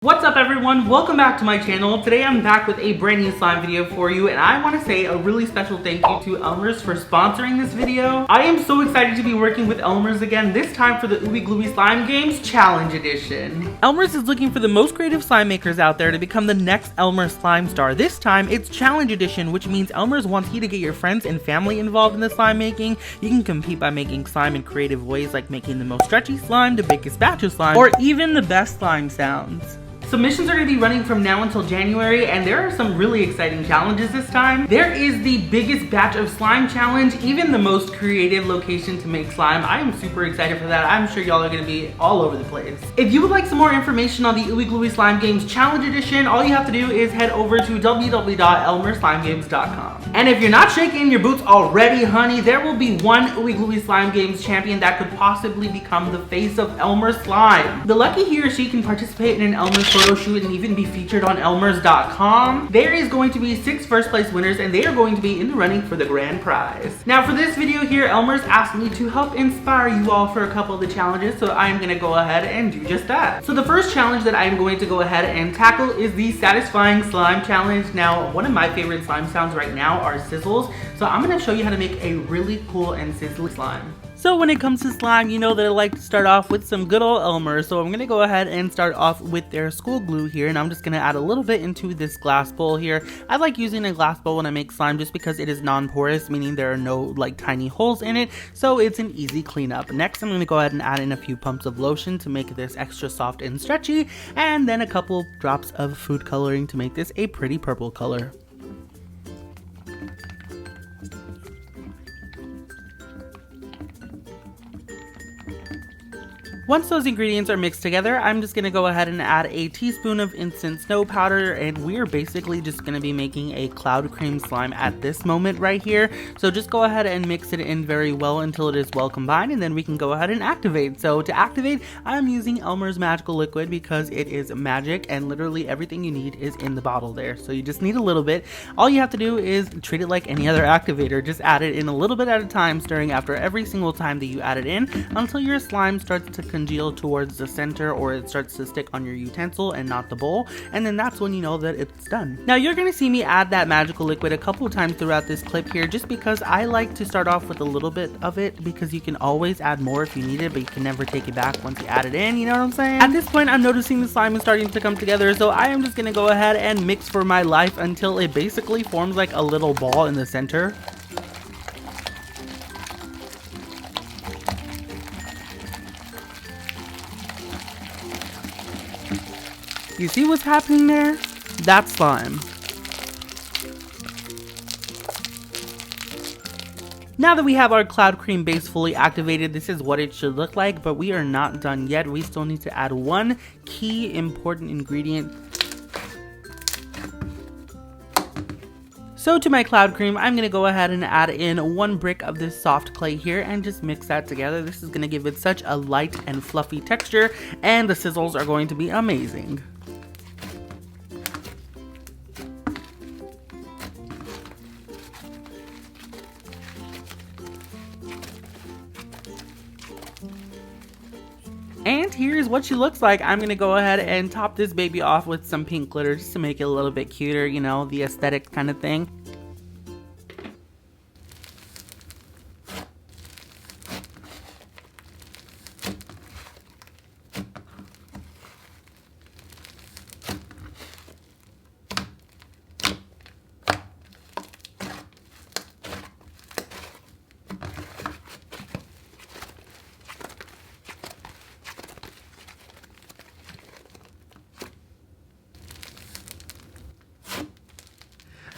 What's up everyone, welcome back to my channel. Today I'm back with a brand new slime video for you, and I want to say a really special thank you to Elmer's for sponsoring this video. I am so excited to be working with Elmer's again, this time for the Ooey Glooey Slime Games Challenge Edition. Elmer's is looking for the most creative slime makers out there to become the next Elmer's Slime Star. This time it's Challenge Edition, which means Elmer's wants you to get your friends and family involved in the slime making. You can compete by making slime in creative ways like making the most stretchy slime, the biggest batch of slime, or even the best slime sounds. Submissions are going to be running from now until January, and there are some really exciting challenges this time. There is the biggest batch of slime challenge, even the most creative location to make slime. I am super excited for that. I'm sure y'all are going to be all over the place. If you would like some more information on the Ooey Glooey Slime Games Challenge Edition, all you have to do is head over to www.elmerslimegames.com. And if you're not shaking in your boots already, honey, there will be one Ooey Glooey Slime Games champion that could possibly become the face of Elmer's Slime. The lucky he or she can participate in an Elmer's photo shoot and even be featured on elmers.com. There is going to be 6 first place winners, and they are going to be in the running for the grand prize. Now for this video here, Elmer's asked me to help inspire you all for a couple of the challenges, so I am going to go ahead and do just that. So the first challenge that I am going to go ahead and tackle is the satisfying slime challenge. Now one of my favorite slime sounds right now are sizzles, so I'm going to show you how to make a really cool and sizzly slime. So when it comes to slime, you know that I like to start off with some good old Elmer. So I'm going to go ahead and start off with their school glue here. And I'm just going to add a little bit into this glass bowl here. I like using a glass bowl when I make slime just because it is non-porous, meaning there are no like tiny holes in it. So it's an easy cleanup. Next, I'm going to go ahead and add in a few pumps of lotion to make this extra soft and stretchy. And then a couple drops of food coloring to make this a pretty purple color. Once those ingredients are mixed together, I'm just going to go ahead and add a teaspoon of instant snow powder, and we're basically just going to be making a cloud cream slime at this moment right here. So just go ahead and mix it in very well until it is well combined, and then we can go ahead and activate. So to activate, I'm using Elmer's magical liquid because it is magic and literally everything you need is in the bottle there. So you just need a little bit. All you have to do is treat it like any other activator. Just add it in a little bit at a time, stirring after every single time that you add it in until your slime starts to congeal towards the center, or it starts to stick on your utensil and not the bowl, and then that's when you know that it's done. Now you're going to see me add that magical liquid a couple of times throughout this clip here, just because I like to start off with a little bit of it, because you can always add more if you need it, but you can never take it back once you add it in, you know what I'm saying? At this point, I'm noticing the slime is starting to come together, so I am just going to go ahead and mix for my life until it basically forms like a little ball in the center. You see what's happening there? That's slime. Now that we have our cloud cream base fully activated, this is what it should look like, but we are not done yet. We still need to add one key important ingredient. So to my cloud cream, I'm going to go ahead and add in 1 brick of this soft clay here and just mix that together. This is going to give it such a light and fluffy texture, and the sizzles are going to be amazing. And here's what she looks like. I'm going to go ahead and top this baby off with some pink glitter just to make it a little bit cuter, you know, the aesthetic kind of thing.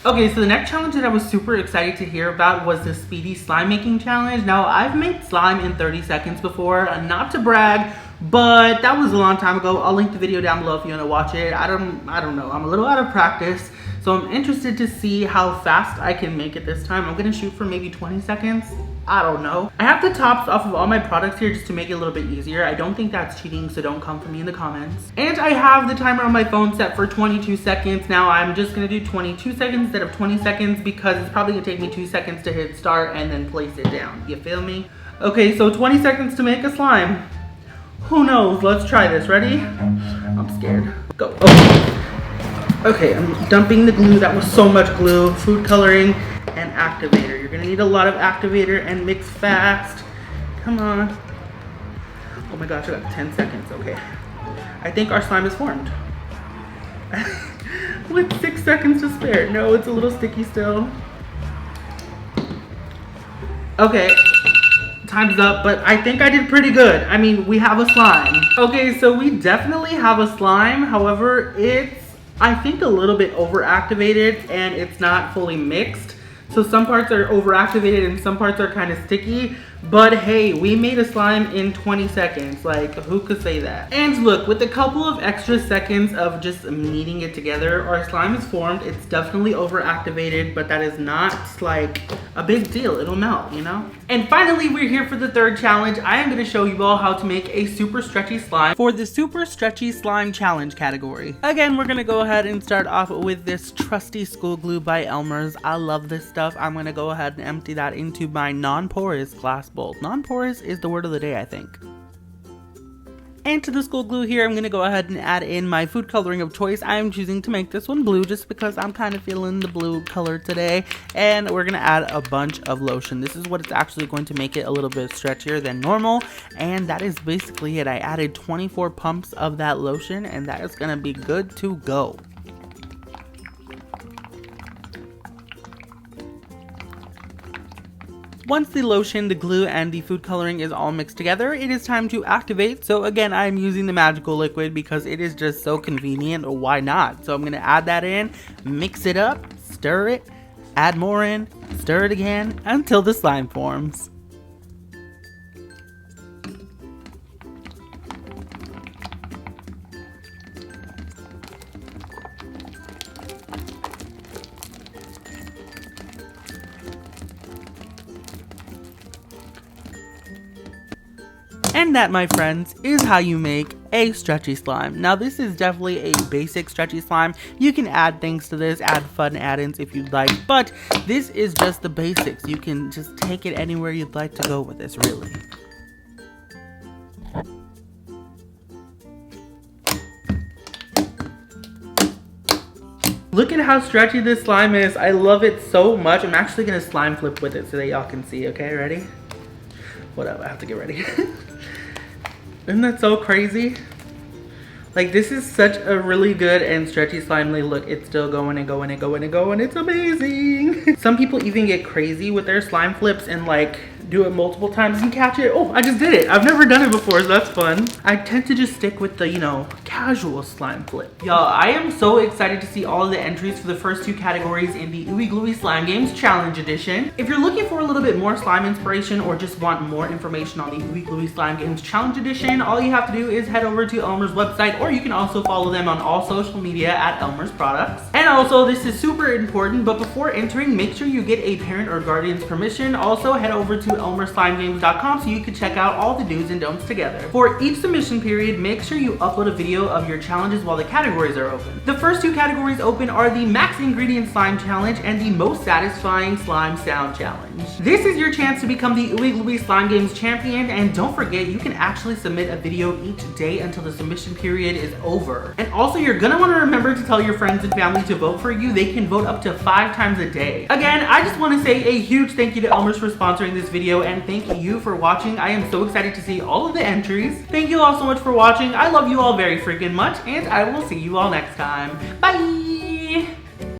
Okay, so the next challenge that I was super excited to hear about was the speedy slime making challenge. Now, I've made slime in 30 seconds before, not to brag, but that was a long time ago. I'll link the video down below if you want to watch it. I don't know, I'm a little out of practice, so I'm interested to see how fast I can make it this time. I'm gonna shoot for maybe 20 seconds. I don't know. I have the tops off of all my products here just to make it a little bit easier. I don't think that's cheating, so don't come for me in the comments. And I have the timer on my phone set for 22 seconds. Now I'm just gonna do 22 seconds instead of 20 seconds because it's probably gonna take me 2 seconds to hit start and then place it down. You feel me? Okay, so 20 seconds to make a slime. Who knows? Let's try this. Ready? I'm scared. Go. Oh. Okay, I'm dumping the glue. That was so much glue. Food coloring and activator. You're gonna need a lot of activator and mix fast. Come on. Oh my gosh, I got 10 seconds. Okay. I think our slime is formed. With 6 seconds to spare. No, it's a little sticky still. Okay. Time's up, but I think I did pretty good. I mean, we have a slime. Okay, so we definitely have a slime. However, it's, I think, a little bit overactivated and it's not fully mixed. So some parts are overactivated and some parts are kind of sticky. But hey, we made a slime in 20 seconds. Like, who could say that? And look, with a couple of extra seconds of just kneading it together, our slime is formed. It's definitely overactivated, but that is not like a big deal. It'll melt, you know? And finally, we're here for the third challenge. I am gonna show you all how to make a super stretchy slime for the super stretchy slime challenge category. Again, we're gonna go ahead and start off with this trusty school glue by Elmer's. I love this stuff. I'm gonna go ahead and empty that into my non-porous glass bowl. Non-porous is the word of the day, I think. And to the school glue here, I'm going to go ahead and add in my food coloring of choice. I am choosing to make this one blue just because I'm kind of feeling the blue color today. And we're going to add a bunch of lotion. This is what it's actually going to make it a little bit stretchier than normal. And that is basically it. I added 24 pumps of that lotion and that is going to be good to go. Once the lotion, the glue, and the food coloring is all mixed together, it is time to activate. So again, I'm using the magical liquid because it is just so convenient. Why not? So I'm going to add that in, mix it up, stir it, add more in, stir it again until the slime forms. And that, my friends, is how you make a stretchy slime. Now, this is definitely a basic stretchy slime. You can add things to this, add fun add-ins if you'd like, but this is just the basics. You can just take it anywhere you'd like to go with this, really. Look at how stretchy this slime is. I love it so much. I'm actually gonna slime flip with it so that y'all can see. Okay, ready? Whatever, I have to get ready. Isn't that so crazy? Like, this is such a really good and stretchy slime. Look, it's still going and going and going and going. It's amazing. Some people even get crazy with their slime flips and like do it multiple times and catch it. Oh, I just did it. I've never done it before, so that's fun. I tend to just stick with the, you know, casual slime flip. Y'all, I am so excited to see all of the entries for the first two categories in the Ooey Gluey Slime Games Challenge Edition. If you're looking for a little bit more slime inspiration or just want more information on the Ooey Gluey Slime Games Challenge Edition, all you have to do is head over to Elmer's website, or you can also follow them on all social media at Elmer's Products. And also, this is super important, but before entering, make sure you get a parent or guardian's permission. Also, head over to elmerslimegames.com so you can check out all the do's and don'ts together. For each submission period, make sure you upload a video of your challenges while the categories are open. The first two categories open are the Max Ingredient Slime Challenge and the Most Satisfying Slime Sound Challenge. This is your chance to become the Ooey Gluey Slime Games champion, and don't forget, you can actually submit a video each day until the submission period is over. And also, you're gonna want to remember to tell your friends and family to vote for you. They can vote up to 5 times a day. Again, I just want to say a huge thank you to Elmer's for sponsoring this video, and thank you for watching. I am so excited to see all of the entries. Thank you all so much for watching. I love you all very freaking much, and I will see you all next time. Bye!